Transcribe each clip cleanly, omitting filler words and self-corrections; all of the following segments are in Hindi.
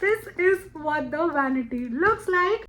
This is what the vanity looks like.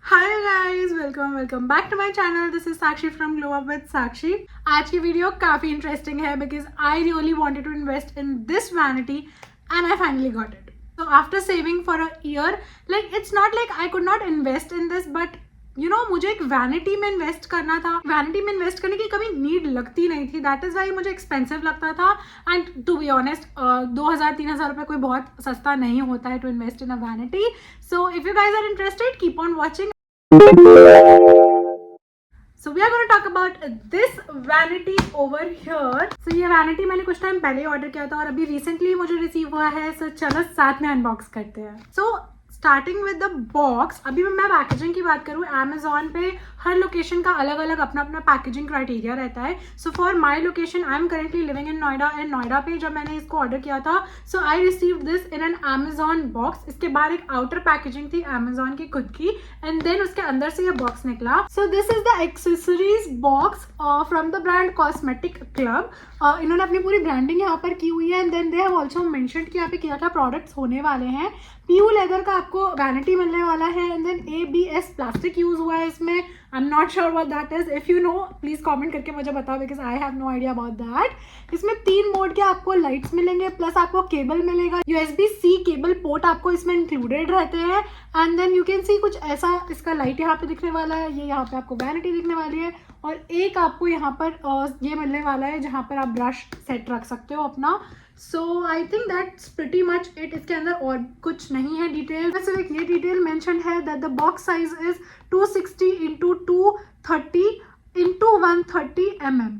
Hi guys, welcome back to my channel. This is Sakshi from Glow Up with Sakshi. आज की वीडियो काफ़ी इंटरेस्टिंग है because I really wanted to invest in this vanity and I finally got it. So after saving for a year, like it's not like I could not invest in this, but मुझे एक वैनिटी में इन्वेस्ट करना था. वैनिटी में इन्वेस्ट करने की कभी नीड लगती नहीं थी. दैट इज़ वाई मुझे एक्सपेंसिव लगता था. एंड टू बी ऑनेस्ट 2000-3000 रुपये कोई बहुत सस्ता नहीं होता है to invest in a vanity. So if you guys are interested, keep on watching. So we are going to talk about this vanity over here. So ये vanity मैंने कुछ टाइम पहले ऑर्डर किया था और अभी रिसेंटली मुझे रिसीव हुआ है. So चलो साथ में अनबॉक्स करते हैं. So starting with the box. अभी मैं पैकेजिंग की बात करूँ, अमेजोन पे हर लोकेशन का अलग अलग अपना अपना पैकेजिंग क्राइटेरिया रहता है. So for my location I am currently living in Noida. And Noida पे जब मैंने इसको ऑर्डर किया था, so I receive this in an Amazon box. इसके बाहर एक आउटर पैकेजिंग थी अमेजोन की खुद की, एंड देन उसके अंदर से ये बॉक्स निकला. So this is the accessories box from the brand Cosmetic Club. इन्होंने अपनी पूरी ब्रांडिंग यहाँ पर की हुई है. And then they have also mentioned कि यहाँ पे क्या क्या प्रोडक्ट्स होने वाले हैं. पीयू लेदर का आपको वैनिटी मिलने वाला है. And then ABS plastic use हुआ है इसमें. I am not sure what that is. If you know please comment करके मुझे बताओ because I have no idea about that. इसमें 3 मोड के आपको लाइट्स मिलेंगे, प्लस आपको केबल मिलेगा. USB-C केबल पोर्ट आपको इसमें इंक्लूडेड रहते हैं. And then you can see कुछ ऐसा इसका लाइट यहाँ पे दिखने वाला है. ये यहाँ पे आपको वैनिटी दिखने वाली है. और एक आपको यहाँ पर ये मिलने वाला है जहाँ पर आप ब्रश सेट रख सकते हो अपना. So I think that's pretty much it. इसके अंदर और कुछ नहीं है डिटेल. सिर्फ एक ये डिटेल मेंशन है that the box size is 260 × 230 × 130 mm.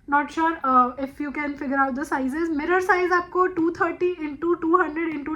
Not sure if you can figure out the sizes. Mirror size आपको 230 × 200 ×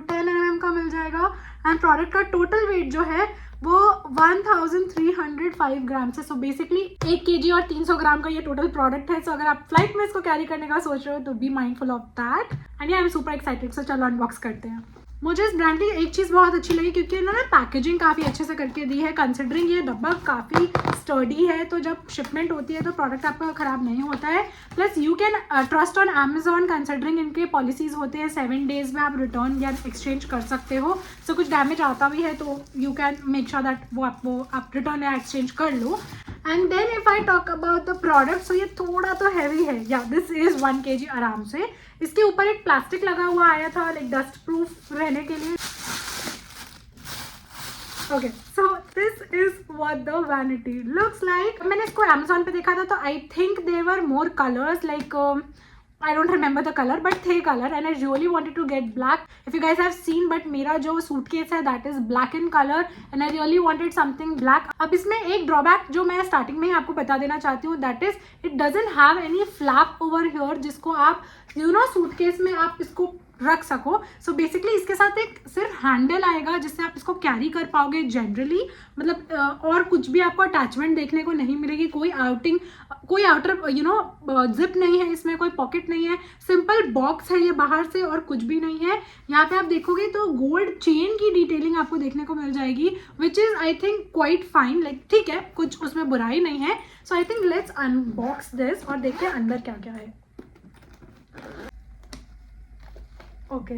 10 mm का मिल जाएगा. एंड प्रोडक्ट का टोटल वेट जो है वो 1305 ग्राम है. सो बेसिकली 1 kg और 300 ग्राम का ये टोटल प्रोडक्ट है. सो अगर आप फ्लाइट में इसको कैरी करने का सोच रहे हो तो be mindful of that. And I am super excited. So चलो अनबॉक्स करते हैं. मुझे इस ब्रांड की एक चीज़ बहुत अच्छी लगी क्योंकि इन्होंने पैकेजिंग काफ़ी अच्छे से करके दी है. कंसिडरिंग ये डब्बा काफ़ी स्टर्डी है, तो जब शिपमेंट होती है तो प्रोडक्ट आपका ख़राब नहीं होता है. Plus you can trust on Amazon considering इनके पॉलिसीज़ होते हैं 7 डेज़ में आप रिटर्न या एक्सचेंज कर सकते हो. सो कुछ डैमेज आता भी है तो you can make sure that वो आप रिटर्न या एक्सचेंज कर लो. And then if I talk about the product, so ये थोड़ा तो हैवी है. या दिस इज 1 kg आराम से. इसके ऊपर एक प्लास्टिक लगा हुआ आया था लाइक डस्ट प्रूफ रहने के लिए. Okay, so this is what the vanity looks like. मैंने इसको अमेजोन पे देखा था तो I think there are more colours like I don't remember the color but थे color and I really wanted to get black. If you guys have seen, but मेरा जो suitcase है that is black in color and I really wanted something black. अब इसमें एक drawback जो मैं starting में ही आपको बता देना चाहती हूँ, that is it doesn't have any flap over here जिसको आप suitcase में आप इसको रख सको. सो बेसिकली इसके साथ एक सिर्फ हैंडल आएगा जिससे आप इसको कैरी कर पाओगे जनरली. मतलब और कुछ भी आपको अटैचमेंट देखने को नहीं मिलेगी. कोई आउटर जिप नहीं है इसमें, कोई पॉकेट नहीं है. सिंपल बॉक्स है ये बाहर से और कुछ भी नहीं है. यहाँ पे आप देखोगे तो गोल्ड चेन की डिटेलिंग आपको देखने को मिल जाएगी which is I think quite fine. Like ठीक है, कुछ उसमें बुराई नहीं है. So I think let's unbox this और देखते हैं अंदर क्या क्या है. ओके,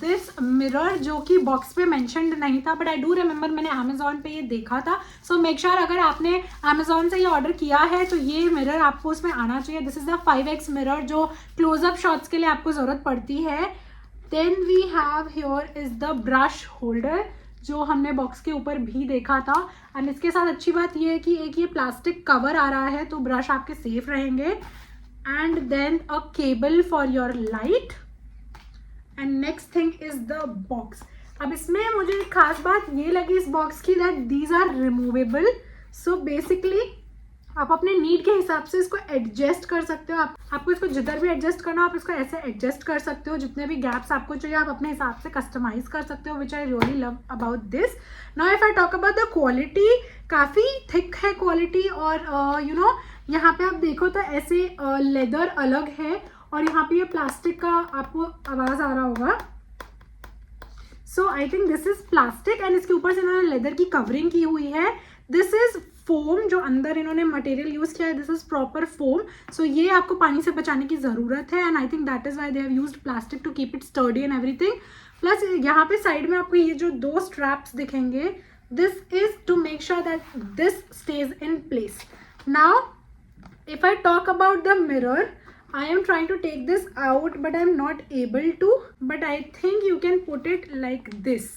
दिस मिरर जो कि बॉक्स पे मेंशन्ड नहीं था बट आई डू रिमेंबर मैंने अमेजोन पे ये देखा था. सो मेक श्योर अगर आपने अमेजोन से ये ऑर्डर किया है तो ये मिरर आपको उसमें आना चाहिए. This is the 5x mirror जो क्लोजअप शॉट्स के लिए आपको ज़रूरत पड़ती है. Then we have here is the brush holder जो हमने बॉक्स के ऊपर भी देखा था. एंड इसके साथ अच्छी बात ये है कि एक ये प्लास्टिक कवर आ रहा है तो ब्रश आपके सेफ रहेंगे. And then a cable for your light. And next thing is the box. अब इसमें मुझे एक खास बात ये लगी इस बॉक्स की that these are removable. So basically आप अपने नीड के हिसाब से इसको एडजस्ट कर सकते हो. आपको इसको जिधर भी एडजस्ट करना हो आप इसको ऐसे एडजस्ट कर सकते हो. जितने भी गैप्स आपको चाहिए आप अपने हिसाब से कस्टमाइज कर सकते हो which I really love about this. Now if I talk about the quality, काफ़ी थिक है क्वालिटी. और यहाँ पे आप देखो तो ऐसे लेदर अलग है और यहाँ पे ये प्लास्टिक का आपको आवाज़ आ रहा होगा. So I think this is plastic and इसके ऊपर से इन्होंने लेदर की कवरिंग की हुई है. दिस इज फोम जो अंदर इन्होंने मटेरियल यूज़ किया है, this is proper foam. So ये आपको पानी से बचाने की ज़रूरत है, and I think that is why they have used plastic to keep it sturdy and everything. Plus यहाँ पे साइड में आपको ये जो 2 स्ट्रैप्स दिखेंगे, this is to make sure that this stays in place. Now if I talk about the mirror, I am trying to take this out but I am not able to, but I think you can put it like this.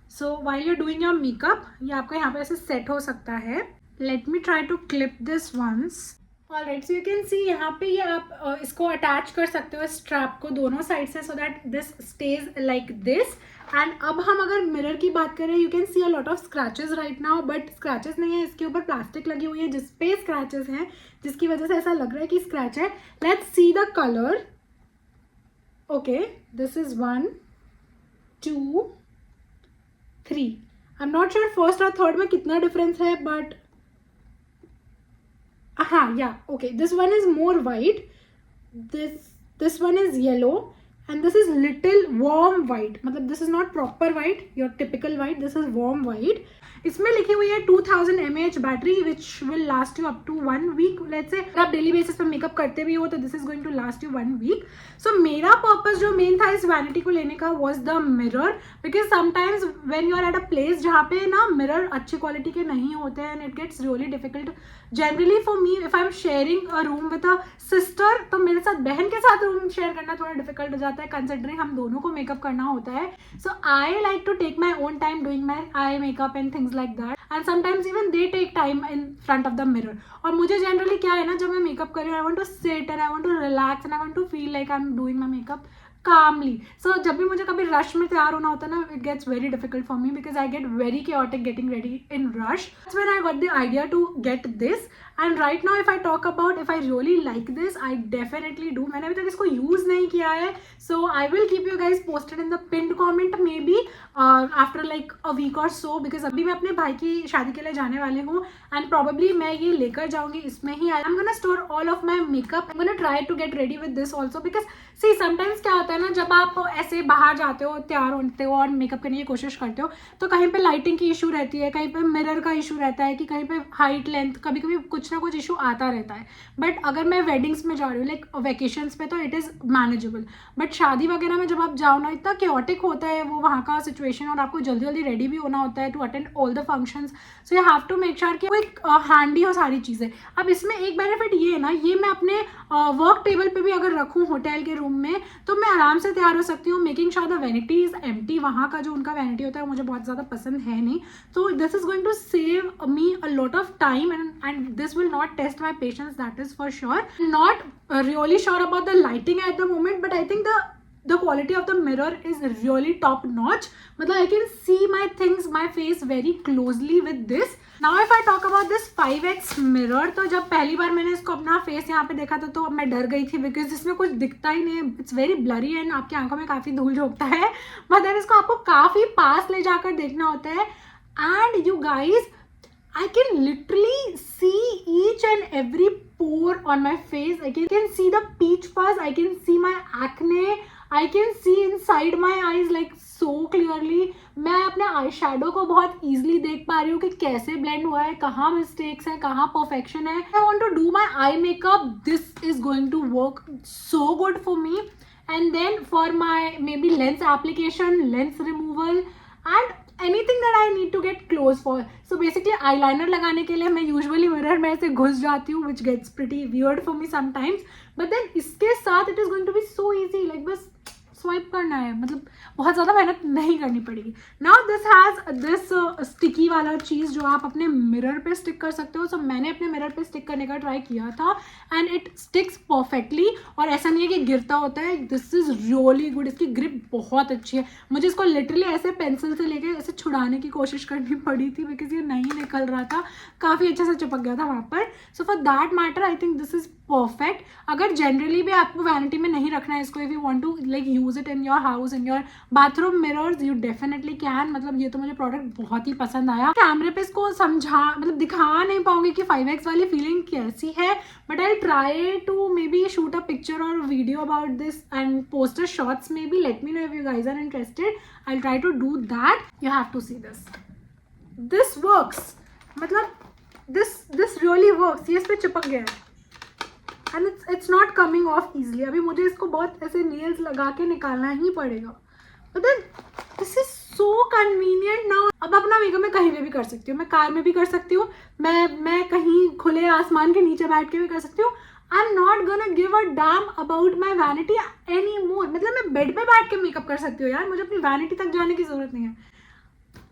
So while you're doing your makeup, ये आपका यहाँ पे ऐसे set हो सकता है. Let me try to clip this once. Alright, so you can see यहाँ पे ये आप इसको अटैच कर सकते हो स्ट्रैप को दोनों साइड से, so that this stays like this. And अब हम अगर मिरर की बात करें, you can C a lot of scratches right now, but scratches नहीं है, इसके ऊपर प्लास्टिक लगी हुई है जिस पे स्क्रैचेस हैं, जिसकी वजह से ऐसा लग रहा है कि स्क्रैच है. Let's see the colour. Okay, this is 1 2 3. I am not sure first और थर्ड में कितना डिफरेंस है, बट हाँ, या okay, this one is more white, this one is yellow, and this is little warm white. मतलब this is not proper white, your typical white, this is warm white. इसमें लिखी हुई है 2000 mAh battery which will last you up to 1 week. Let's say अगर आप डेली बेसिस पे मेकअप करते भी हो तो this is going to last you 1 week. So मेरा पर्पस जो मेन था इस वैनिटी को लेने का was the mirror, because sometimes when you are at a place जहाँ पे ना मिरर अच्छी क्वालिटी के नहीं होते हैं, and it gets really difficult. Generally for me if I am sharing a room with a sister, तो मेरे साथ बहन के साथ रूम शेयर करना थोड़ा डिफिकल्ट हो जाता है, कंसिडरिंग हम दोनों को मेकअप करना होता है. So I like to take my own time doing my eye makeup and things like that, and sometimes even they take time in front of the mirror. और मुझे generally क्या है ना, जब मैं मेकअप कर रही हूँ, I want to sit and I want to relax and I want to feel like I'm doing my makeup calmly. So जब भी मुझे कभी rush में तैयार होना होता है ना, it gets very difficult for me because I get very chaotic getting ready in rush. That's when I got the idea to get this. And right now if I talk about if I really like this, I definitely do. मैंने अभी तक इसको use नहीं किया है, so I will keep you guys posted in the pinned comment maybe after like a week or so, because अभी मैं अपने भाई की शादी के लिए जाने वाली हूँ and probably मैं ये लेकर जाऊँगी इसमें ही. I'm gonna store all of my makeup. I'm gonna try to get ready with this also because see sometimes क्या होता है ना, जब आप ऐसे बाहर जाते हो, तैयार होते हो और मेकअप करने की कोशिश करते हो, तो कहीं पे लाइटिंग की इशू रहती है, कहीं पे मिरर का इशू रहता है, कि कहीं पे हाइट लेंथ, कभी कभी कुछ ना कुछ इशू आता रहता है. बट अगर मैं वेडिंग्स में जा रही हूँ लाइक वेकेशंस पे, तो इट इज़ मैनेजेबल. बट शादी वगैरह में जब आप जाओ ना, इतना केओटिक होता है वो वहाँ का सिचुएशन, और आपको जल्दी जल्दी रेडी भी होना होता है to attend all the functions. So you have to make sure कि वो हैंडी हो सारी चीज़ें. अब इसमें एक बेनिफिट ये है ना, ये मैं अपने वर्क टेबल पे भी अगर रखूँ होटल के रूम में, तो मैं आराम से तैयार हो सकती हूँ, making sure the vanity is empty. वहाँ का जो उनका वैनिटी होता है मुझे बहुत ज़्यादा पसंद है नहीं. तो this is going to save me a lot of time and this will not test my patience, that is for sure. Not really sure about the lighting at the moment, but I think the quality of the mirror is really top notch. मतलब I can see my things, my face very closely with this. Now if I talk about this 5x mirror, तो जब पहली बार मैंने इसको अपना फेस यहाँ पे देखा था तो मैं डर गई थी, बिकॉज इसमें कुछ दिखता ही नहीं है. इट्स वेरी ब्लरी एंड आपकी आंखों में काफ़ी धूल झोंकता है. मतलब इसको आपको काफ़ी पास ले जाकर देखना होता है. And you guys, I can literally see each and every pore on my face. I can see the peach fuzz, I can see my acne, I can see inside my eyes like so clearly. मैं अपने आई शेडो को बहुत easily देख पा रही हूँ कि कैसे blend हुआ है, कहाँ mistakes है, कहाँ perfection है. I want to do my eye makeup. This is going to work so good for me. And then for my maybe lens application, lens removal and anything that I need to get close for. So basically eyeliner लगाने के लिए मैं usually mirror में ऐसे घुस जाती हूँ, which gets pretty weird for me sometimes. But then इसके साथ it is going to be so easy, like बस स्वाइप करना है, मतलब बहुत ज़्यादा मेहनत नहीं करनी पड़ेगी. Now this has this sticky वाला चीज़ जो आप अपने मिरर पे स्टिक कर सकते हो. सो मैंने अपने मिरर पे स्टिक करने का ट्राई किया था एंड इट स्टिक्स परफेक्टली, और ऐसा नहीं है कि गिरता होता है. This is really good. इसकी ग्रिप बहुत अच्छी है. मुझे इसको लिटरली ऐसे पेंसिल से लेके ऐसे छुड़ाने की कोशिश करनी पड़ी थी, बिकॉज ये नहीं निकल रहा था, काफ़ी अच्छे से चिपक गया था वहाँ पर. So for that matter I think this is perfect. अगर जनरली भी आपको वैनिटी में नहीं रखना है इसको, if you want to like use it in your house, in your bathroom mirrors, you definitely can. मतलब ये तो मुझे प्रोडक्ट बहुत ही पसंद आया. कैमरे पे इसको समझा मतलब दिखा नहीं पाऊंगी कि 5x वाली फीलिंग कैसी है, but I try to maybe shoot a picture और video about this and post a shorts maybe. Let me know if you guys are interested. I try to do that. You have to see this. This works. मतलब दिस रियली वर्क्स. ये इस पे चिपक गया है and it's not coming off easily. अभी मुझे इसको बहुत ऐसे नेल्स लगा के निकालना ही पड़ेगा. But then this is so convenient now. अब अपना मेकअप मैं कहीं पे भी कर सकती हूँ. मैं कार में भी कर सकती हूँ, मैं कहीं खुले आसमान के नीचे बैठ के भी कर सकती हूँ. आई am not gonna give a damn about my vanity any more. मतलब मैं बेड पे बैठ के मेकअप कर सकती हूँ यार, मुझे अपनी वैनिटी तक जाने की जरूरत नहीं है.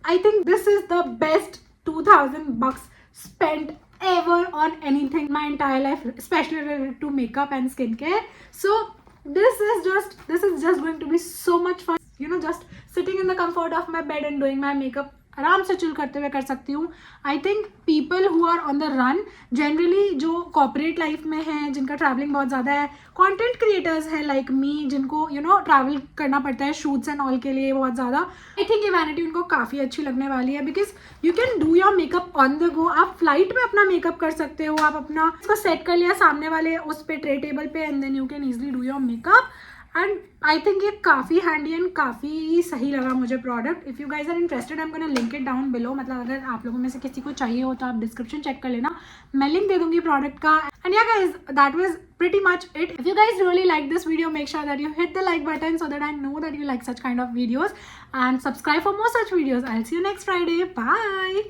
आई think this is the best $2000 spent ever on anything my entire life, especially related to makeup and skincare. So this is just going to be so much fun, you know, just sitting in the comfort of my bed and doing my makeup. आराम से चिल करते हुए कर सकती हूँ. I think people who are on the run, generally जो कॉर्पोरेट लाइफ में हैं, जिनका ट्रैवलिंग बहुत ज़्यादा है, कंटेंट क्रिएटर्स हैं लाइक मी, जिनको यू नो ट्रैवल करना पड़ता है शूट्स एंड ऑल के लिए बहुत ज़्यादा, आई थिंक ये वैनिटी उनको काफ़ी अच्छी लगने वाली है. Because you can do your makeup on the go. आप फ्लाइट में अपना मेकअप कर सकते हो. आप अपना इसको सेट कर लिया सामने वाले उस पे ट्रे टेबल पे and then you can easily do your makeup. And I think ये काफ़ी हैंडी एंड काफ़ी सही लगा मुझे product. If you guys are interested I am gonna link it down below. मतलब अगर आप लोगों में से किसी को चाहिए हो तो आप डिस्क्रिप्शन चेक कर लेना, मैं लिंक दे दूंगी प्रोडक्ट का. And yeah guys that was pretty much it. If you guys really like this video, make sure that you hit the like button so that I know that you like such kind of videos, and subscribe for more such videos. I'll see you next Friday. Bye.